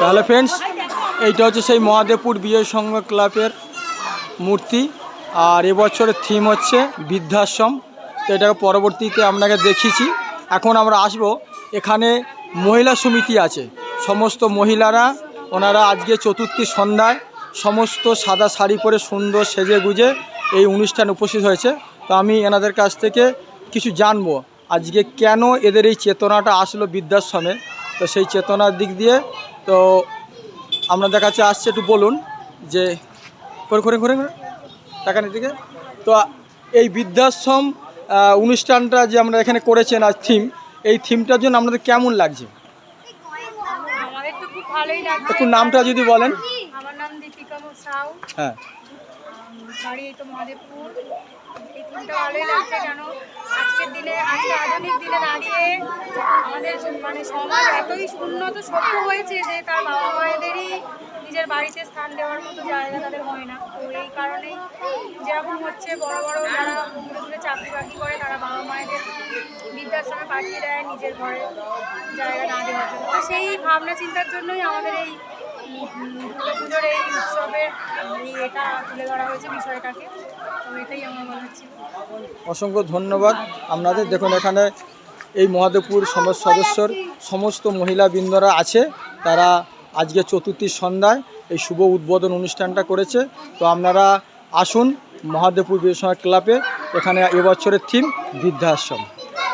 তাহলে ফ্রেন্ডস, এইটা হচ্ছে সেই মহাদেবপুর বিজয় সংঘ ক্লাবের মূর্তি। আর এবছরের থিম হচ্ছে বৃদ্ধাশ্রম। তো এটাকে পরবর্তীতে আপনাকে দেখিয়েছি। এখন আমরা আসব, এখানে মহিলা সমিতি আছে, সমস্ত মহিলারা ওনারা আজকে চতুর্থী সন্ধ্যায় সমস্ত সাদা শাড়ি পরে সুন্দর সেজে গুজে এই অনুষ্ঠানে উপস্থিত হয়েছে। তো আমি এনাদের কাছ থেকে কিছু জানবো আজকে কেন এদের এই চেতনাটা আসলো বৃদ্ধাশ্রমে। তো সেই চেতনার দিক দিয়ে তো আপনাদের কাছে আসছে, একটু বলুন যে করে টাকার দিকে। তো এই বৃদ্ধাশ্রম অনুষ্ঠানটা যে আমরা এখানে করেছেন আজ থিম, এই থিমটার জন্য আপনাদের কেমন লাগছে? আমাদের তো খুব ভালোই লাগছে। একটু নামটা যদি বলেন। আমার নাম দীপিকা সাউ। হ্যাঁ, বাড়ি এই তো মহাদেবপুর। এই থিমটা ভালোই লাগছে কেন আজকের দিনে, আজকে আধুনিক দিনে দাঁড়িয়ে আমাদের মানে সমাজ এতই উন্নত সভ্য হয়েছে যে তার বাবা মায়েদেরই নিজের বাড়িতে স্থান দেওয়ার মতো জায়গা তাদের হয় না। তো এই কারণেই যেরকম হচ্ছে বড় বড় যারা দূরে দূরে চাকরি বাকরি করে তারা বাবা মায়েদের বৃদ্ধাশ্রমে পাঠিয়ে দেয় নিজের ঘরে জায়গা না দেওয়ার জন্য। তো সেই ভাবনা চিন্তার জন্যই আমাদের এই দুর্গাপুজোর এই উৎসবের এটা তুলে ধরা হয়েছে বিষয়টাকে। তো এটাই আমার মনে হচ্ছে। অসংখ্য ধন্যবাদ আপনাদের। দেখুন এখানে এই মহাদেবপুর সমাজ সদস্যর সমস্ত মহিলাবৃন্দরা আছে, তারা আজকে চতুর্থীর সন্ধ্যায় এই শুভ উদ্বোধন অনুষ্ঠানটা করেছে। তো আপনারা আসুন মহাদেবপুর বিজয় সংঘ ক্লাবে, এখানে এবছরের থিম বৃদ্ধাশ্রম।